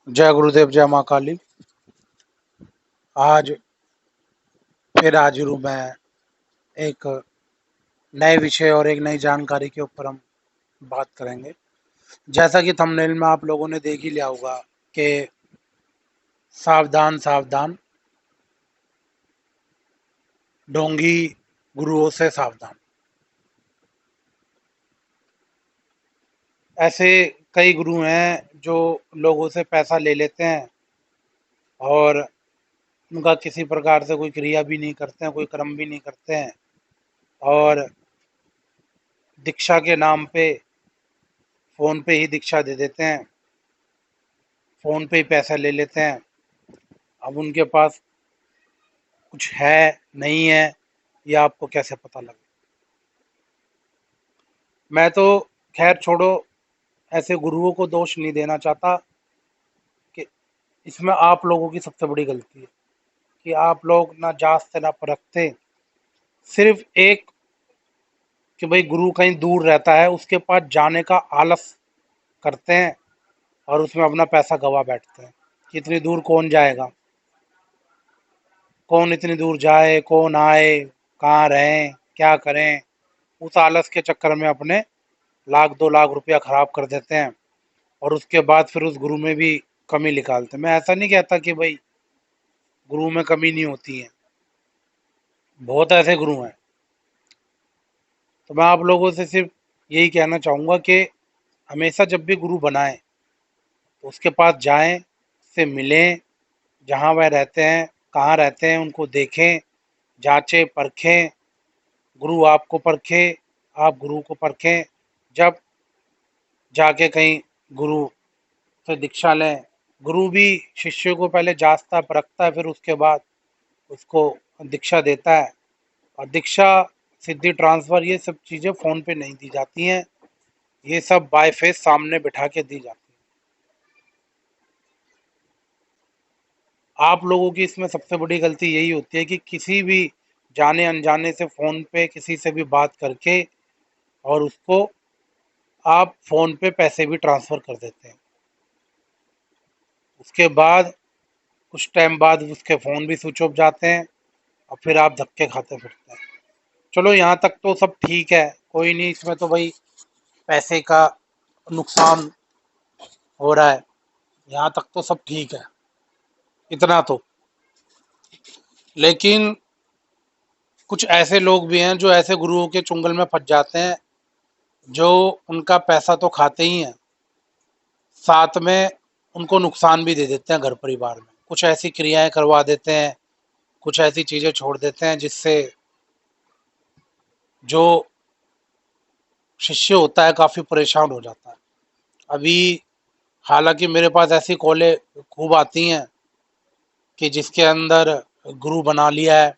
जय गुरुदेव, जय माँ काली। आज फिर हाजिर हूँ मैं एक नए विषय और एक नई जानकारी के ऊपर हम बात करेंगे। जैसा कि थंबनेल में आप लोगों ने देख ही लिया होगा कि सावधान सावधान, ढोंगी गुरुओं से सावधान। ऐसे कई गुरु हैं जो लोगों से पैसा ले लेते हैं और उनका किसी प्रकार से कोई क्रिया भी नहीं करते हैं, कोई कर्म भी नहीं करते हैं और दीक्षा के नाम पे फ़ोन पे ही दीक्षा दे देते हैं, फ़ोन पे ही पैसा ले लेते हैं। अब उनके पास कुछ है नहीं है, ये आपको कैसे पता लगे? मैं तो खैर छोड़ो, ऐसे गुरुओं को दोष नहीं देना चाहता कि इसमें आप लोगों की सबसे बड़ी गलती है कि आप लोग ना जांचते ना परखते। सिर्फ एक कि भाई गुरु कहीं दूर रहता है, उसके पास जाने का आलस करते हैं और उसमें अपना पैसा गवा बैठते हैं कि इतनी दूर कौन जाएगा, कौन इतनी दूर जाए, कौन आए, कहाँ रहें, क्या करें। उस आलस के चक्कर में अपने लाख 2 लाख रुपया खराब कर देते हैं और उसके बाद फिर उस गुरु में भी कमी निकालते हैं। मैं ऐसा नहीं कहता कि भाई गुरु में कमी नहीं होती है, बहुत ऐसे गुरु हैं। तो मैं आप लोगों से सिर्फ यही कहना चाहूँगा कि हमेशा जब भी गुरु बनाएं तो उसके पास जाएं, उससे मिलें, जहाँ वह रहते हैं, कहाँ रहते हैं, उनको देखें, जांचें परखें। गुरु आपको परखे, आप गुरु को परखें। जब जाके कहीं गुरु से दीक्षा लें, गुरु भी शिष्य को पहले जांचता परखता है, फिर उसके बाद उसको दीक्षा देता है। और दीक्षा, सिद्धि, ट्रांसफर, ये सब चीज़ें फ़ोन पे नहीं दी जाती हैं, ये सब बाय फेस सामने बिठा के दी जाती हैं। आप लोगों की इसमें सबसे बड़ी गलती यही होती है कि किसी भी जाने अनजाने से फ़ोन पे किसी से भी बात करके और उसको आप फ़ोन पे पैसे भी ट्रांसफ़र कर देते हैं। उसके बाद कुछ टाइम बाद उसके फ़ोन भी स्विच ऑफ जाते हैं और फिर आप धक्के खाते फिरते हैं। चलो यहाँ तक तो सब ठीक है, कोई नहीं, इसमें तो भाई पैसे का नुकसान हो रहा है, यहाँ तक तो सब ठीक है, इतना तो। लेकिन कुछ ऐसे लोग भी हैं जो ऐसे गुरुओं के चुंगल में फंस जाते हैं, जो उनका पैसा तो खाते ही हैं, साथ में उनको नुकसान भी दे देते हैं घर परिवार में। कुछ ऐसी क्रियाएं करवा देते हैं, कुछ ऐसी चीज़ें छोड़ देते हैं जिससे जो शिष्य होता है काफ़ी परेशान हो जाता है। अभी हालांकि मेरे पास ऐसी कॉलें खूब आती हैं कि जिसके अंदर गुरु बना लिया है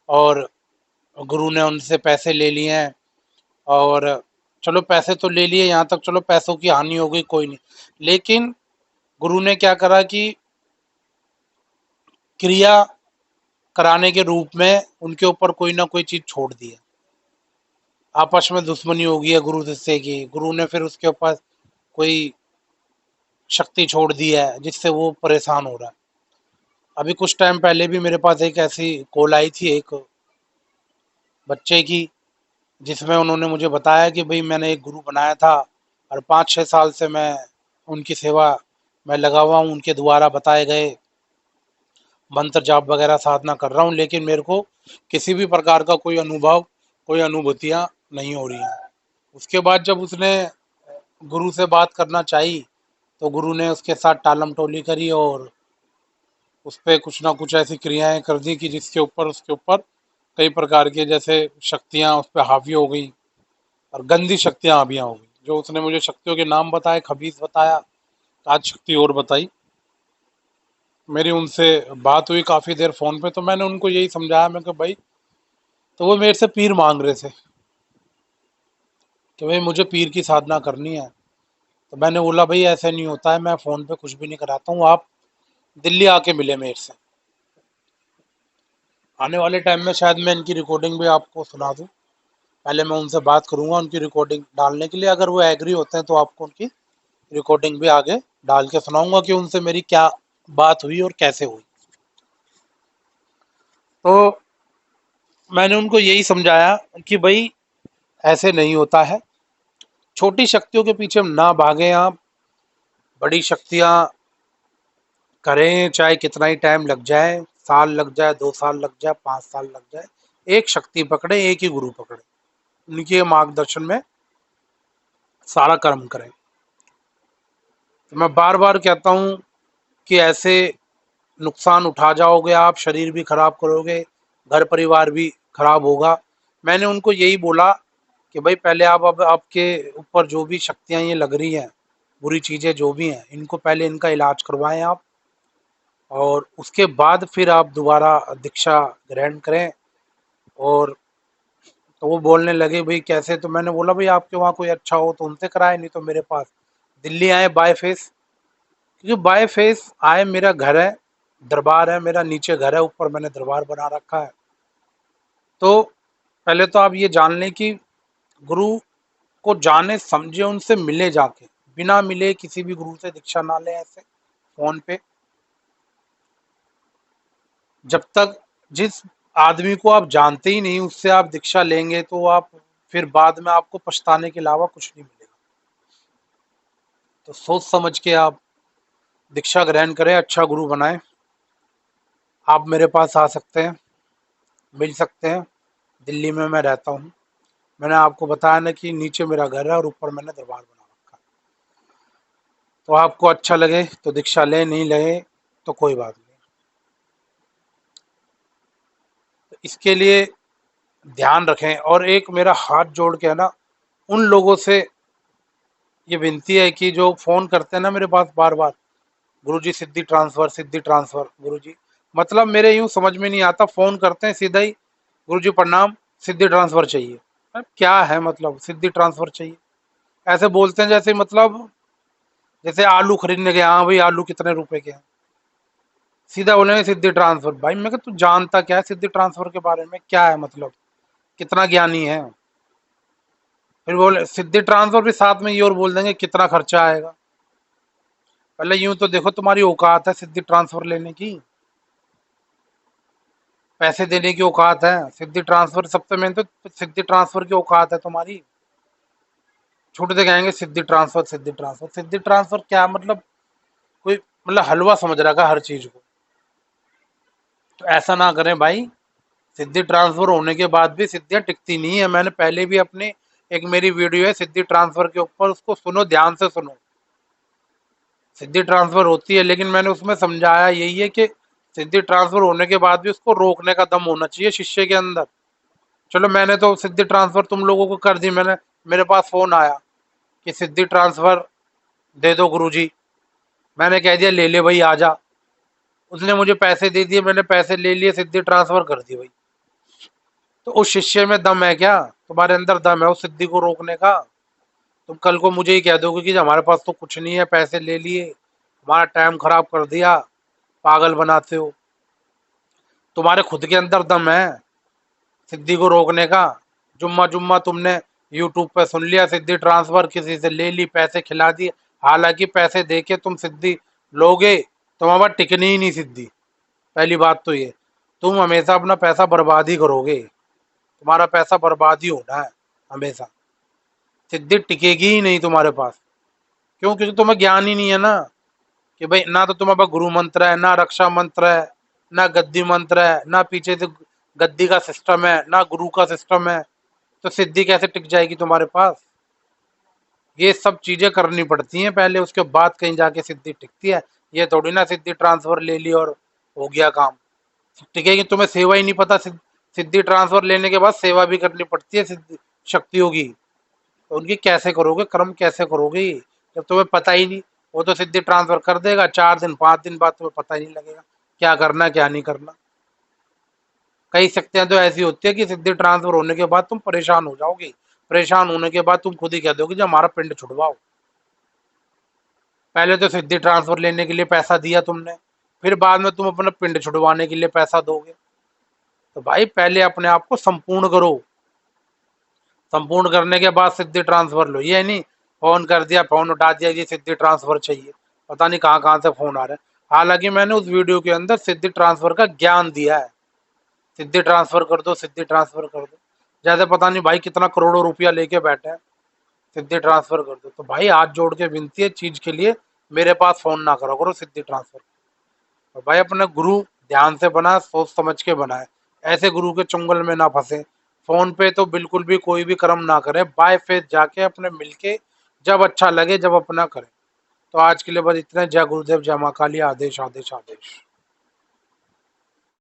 और गुरु ने उनसे पैसे ले लिए हैं और चलो पैसे तो ले लिए, यहाँ तक चलो पैसों की हानि हो गई, कोई नहीं। लेकिन गुरु ने क्या करा कि क्रिया कराने के रूप में उनके ऊपर कोई ना कोई चीज़ छोड़ दी है। आपस में दुश्मनी हो गई है गुरु शिष्य की, गुरु ने फिर उसके ऊपर कोई शक्ति छोड़ दी है जिससे वो परेशान हो रहा है। अभी कुछ टाइम पहले भी मेरे पास एक ऐसी कॉल आई थी एक बच्चे की, जिसमें उन्होंने मुझे बताया कि भाई मैंने एक गुरु बनाया था और 5-6 साल से मैं उनकी सेवा में लगा हुआ हूँ, उनके द्वारा बताए गए मंत्र जाप वगैरह साधना कर रहा हूँ, लेकिन मेरे को किसी भी प्रकार का कोई अनुभव, कोई अनुभूतियाँ नहीं हो रही हैं। उसके बाद जब उसने गुरु से बात करना चाही तो गुरु ने उसके साथ टालम टोली करी और उस पर कुछ ना कुछ ऐसी क्रियाएं कर दी कि जिसके ऊपर उसके ऊपर कई प्रकार के जैसे शक्तियां उस पर हावी हो गई और गंदी शक्तियां हावियां हो गई। जो उसने मुझे शक्तियों के नाम बताए, खबीस बताया, आज शक्ति और बताई। मेरी उनसे बात हुई काफ़ी देर फ़ोन पे, तो मैंने उनको यही समझाया, मैं कि भाई, तो वो मेरे से पीर मांग रहे थे कि भाई मुझे पीर की साधना करनी है। तो मैंने बोला भाई ऐसे नहीं होता है, मैं फ़ोन पे कुछ भी नहीं कराता हूँ, आप दिल्ली आके मिले मेरे से। आने वाले टाइम में शायद मैं इनकी रिकॉर्डिंग भी आपको सुना दूँ। पहले मैं उनसे बात करूंगा उनकी रिकॉर्डिंग डालने के लिए, अगर वो एग्री होते हैं तो आपको उनकी रिकॉर्डिंग भी आगे डाल के सुनाऊंगा कि उनसे मेरी क्या बात हुई और कैसे हुई। तो मैंने उनको यही समझाया कि भाई ऐसे नहीं होता है, छोटी शक्तियों के पीछे ना भागें आप, बड़ी शक्तियां करें चाहे कितना ही टाइम लग जाए, साल लग जाए, 2 साल लग जाए, 5 साल लग जाए, एक शक्ति पकड़े, एक ही गुरु पकड़े, उनके मार्गदर्शन में सारा कर्म करें। तो मैं बार बार कहता हूँ कि ऐसे नुकसान उठा जाओगे आप, शरीर भी खराब करोगे, घर परिवार भी खराब होगा। मैंने उनको यही बोला कि भाई पहले आप, अब आपके ऊपर जो भी शक्तियां ये लग रही हैं, बुरी चीजें जो भी हैं, इनको पहले इनका इलाज करवाएं आप, और उसके बाद फिर आप दोबारा दीक्षा ग्रहण करें। और तो वो बोलने लगे भाई कैसे, तो मैंने बोला भाई आपके वहाँ कोई अच्छा हो तो उनसे कराए, नहीं तो मेरे पास दिल्ली आए बाय फेस, क्योंकि बाय फेस आए, मेरा घर है, दरबार है मेरा, नीचे घर है, ऊपर मैंने दरबार बना रखा है। तो पहले तो आप ये जान लें कि गुरु को जाने समझे, उनसे मिले जाके, बिना मिले किसी भी गुरु से दीक्षा ना लें ऐसे फोन पे। जब तक जिस आदमी को आप जानते ही नहीं उससे आप दीक्षा लेंगे तो आप फिर बाद में आपको पछताने के अलावा कुछ नहीं मिलेगा। तो सोच समझ के आप दीक्षा ग्रहण करें, अच्छा गुरु बनाएं। आप मेरे पास आ सकते हैं, मिल सकते हैं, दिल्ली में मैं रहता हूँ। मैंने आपको बताया ना कि नीचे मेरा घर है और ऊपर मैंने दरबार बना रखा है। तो आपको अच्छा लगे तो दीक्षा लें, नहीं लगे तो कोई बात नहीं। तो इसके लिए ध्यान रखें। और एक मेरा हाथ जोड़ के है ना, उन लोगों से ये विनती है कि जो फोन करते हैं ना मेरे पास बार बार, गुरुजी सिद्धि ट्रांसफर, सिद्धि ट्रांसफर, गुरुजी, मतलब मेरे यूं समझ में नहीं आता, फोन करते हैं सीधा ही, गुरुजी प्रणाम, सिद्धि ट्रांसफर चाहिए। अब क्या है मतलब सिद्धि ट्रांसफर चाहिए, ऐसे बोलते हैं जैसे मतलब जैसे आलू खरीदने गए, हाँ भाई आलू कितने रुपए के हैं, सीधा बोलेंगे सिद्धि ट्रांसफर। भाई मैं तू जानता क्या है सिद्धि ट्रांसफर के बारे में, क्या है मतलब, कितना ज्ञानी है। फिर बोले सिद्धि ट्रांसफर, फिर साथ में ये और बोल देंगे कितना खर्चा आएगा। पहले यूं तो देखो तुम्हारी औकात है सिद्धि ट्रांसफर लेने की, पैसे देने की औकात है, सिद्धि ट्रांसफर सबसे मेन तो सिद्धि ट्रांसफर की औकात है तुम्हारी। छूट दे कहेंगे सिद्धि ट्रांसफर, सिद्धि ट्रांसफर, सिद्धि ट्रांसफर क्या मतलब, कोई मतलब हलवा समझ रखा है हर चीज को। तो ऐसा ना करें भाई, सिद्धि ट्रांसफर होने के बाद भी सिद्धियां टिकती नहीं है। मैंने पहले भी अपने, एक मेरी वीडियो है सिद्धि ट्रांसफर के ऊपर, उसको सुनो, ध्यान से सुनो। सिद्धि ट्रांसफर होती है, लेकिन मैंने उसमें समझाया यही है कि सिद्धि ट्रांसफर होने के बाद भी उसको रोकने का दम होना चाहिए शिष्य के अंदर। चलो मैंने तो सिद्धि ट्रांसफर तुम लोगों को कर दी, मैंने, मेरे पास फोन आया कि सिद्धि ट्रांसफर दे दो गुरुजी, मैंने कह दिया ले ले भाई आ जा, उसने मुझे पैसे दे दिए, मैंने पैसे ले लिए, सिद्धि ट्रांसफर कर दी भाई। तो उस शिष्य में दम है क्या, तुम्हारे अंदर दम है उस सिद्धि को रोकने का? तुम कल को मुझे ही कह दोगे कि हमारे पास तो कुछ नहीं है, पैसे ले लिए, हमारा टाइम खराब कर दिया, पागल बनाते हो। तुम्हारे खुद के अंदर दम है सिद्धि को रोकने का? जुम्मा जुम्मा तुमने यूट्यूब पे सुन लिया सिद्धि ट्रांसफर, किसी से ले ली, पैसे खिला दिए, हालांकि पैसे दे के तुम सिद्धि लोगे, तुम्हारा टिकनी ही नहीं सिद्धि। पहली बात तो ये, तुम हमेशा अपना पैसा बर्बाद ही करोगे, तुम्हारा पैसा बर्बाद ही होना है हमेशा, सिद्धि टिकेगी ही नहीं तुम्हारे पास। क्यों? क्योंकि तुम्हें ज्ञान ही नहीं है ना, कि भाई ना तो तुम्हारे पास गुरु मंत्र है, ना रक्षा मंत्र है, ना गद्दी मंत्र है, ना पीछे से गद्दी का सिस्टम है, ना गुरु का सिस्टम है, तो सिद्धि कैसे टिक जाएगी तुम्हारे पास? ये सब चीजें करनी पड़ती हैं पहले, उसके बाद कहीं जाके सिद्धि टिकती है। ये थोड़ी ना सिद्धि ट्रांसफर ले ली और हो गया काम, टिकेगी? तुम्हें सेवा ही नहीं पता, सिद्धि ट्रांसफर लेने के बाद सेवा भी करनी पड़ती है सिद्धि शक्तियों की, तो उनकी कैसे करोगे, कर्म कैसे करोगे जब तुम्हें पता ही नहीं? वो तो सिद्धि ट्रांसफर कर देगा, 4 दिन 5 दिन बाद तुम्हें पता ही नहीं लगेगा क्या करना क्या नहीं करना। कई शक्तियां तो ऐसी होती है कि सिद्धि ट्रांसफर होने के बाद तुम परेशान हो जाओगे, परेशान होने के बाद तुम खुद ही कह दोगे जो हमारा पिंड छुड़वाओ। पहले तो सिद्धि ट्रांसफर लेने के लिए पैसा दिया तुमने, फिर बाद में तुम अपना पिंड छुड़वाने के लिए पैसा दोगे। तो भाई पहले अपने आप को संपूर्ण करो, संपूर्ण करने के बाद सिद्धि ट्रांसफर लो। ये नहीं फोन कर दिया, फोन उठा दिया, ये सिद्धि ट्रांसफर चाहिए। पता नहीं कहाँ कहाँ से फोन आ रहा है। हालांकि मैंने उस वीडियो के अंदर सिद्धि ट्रांसफर का ज्ञान दिया है, सिद्धि ट्रांसफर कर दो, सिद्धि ट्रांसफर कर दो। जैसे पता नहीं भाई कितना करोड़ों रुपया लेके बैठे हैं, सिद्धि ट्रांसफर कर दो। तो भाई हाथ जोड़ के विनती है, चीज के लिए मेरे पास फोन ना करो करो सिद्धि ट्रांसफर। और भाई अपने गुरु ध्यान से बना, सोच समझ के बनाए, ऐसे गुरु के चुंगल में ना फंसे। फोन पे तो बिल्कुल भी कोई भी कर्म ना करे, बाय फेथ जाके अपने मिलके जब अच्छा लगे जब अपना करे। तो आज के लिए बस इतना। जय गुरुदेव, जय माँ काली। आदेश आदेश आदेश।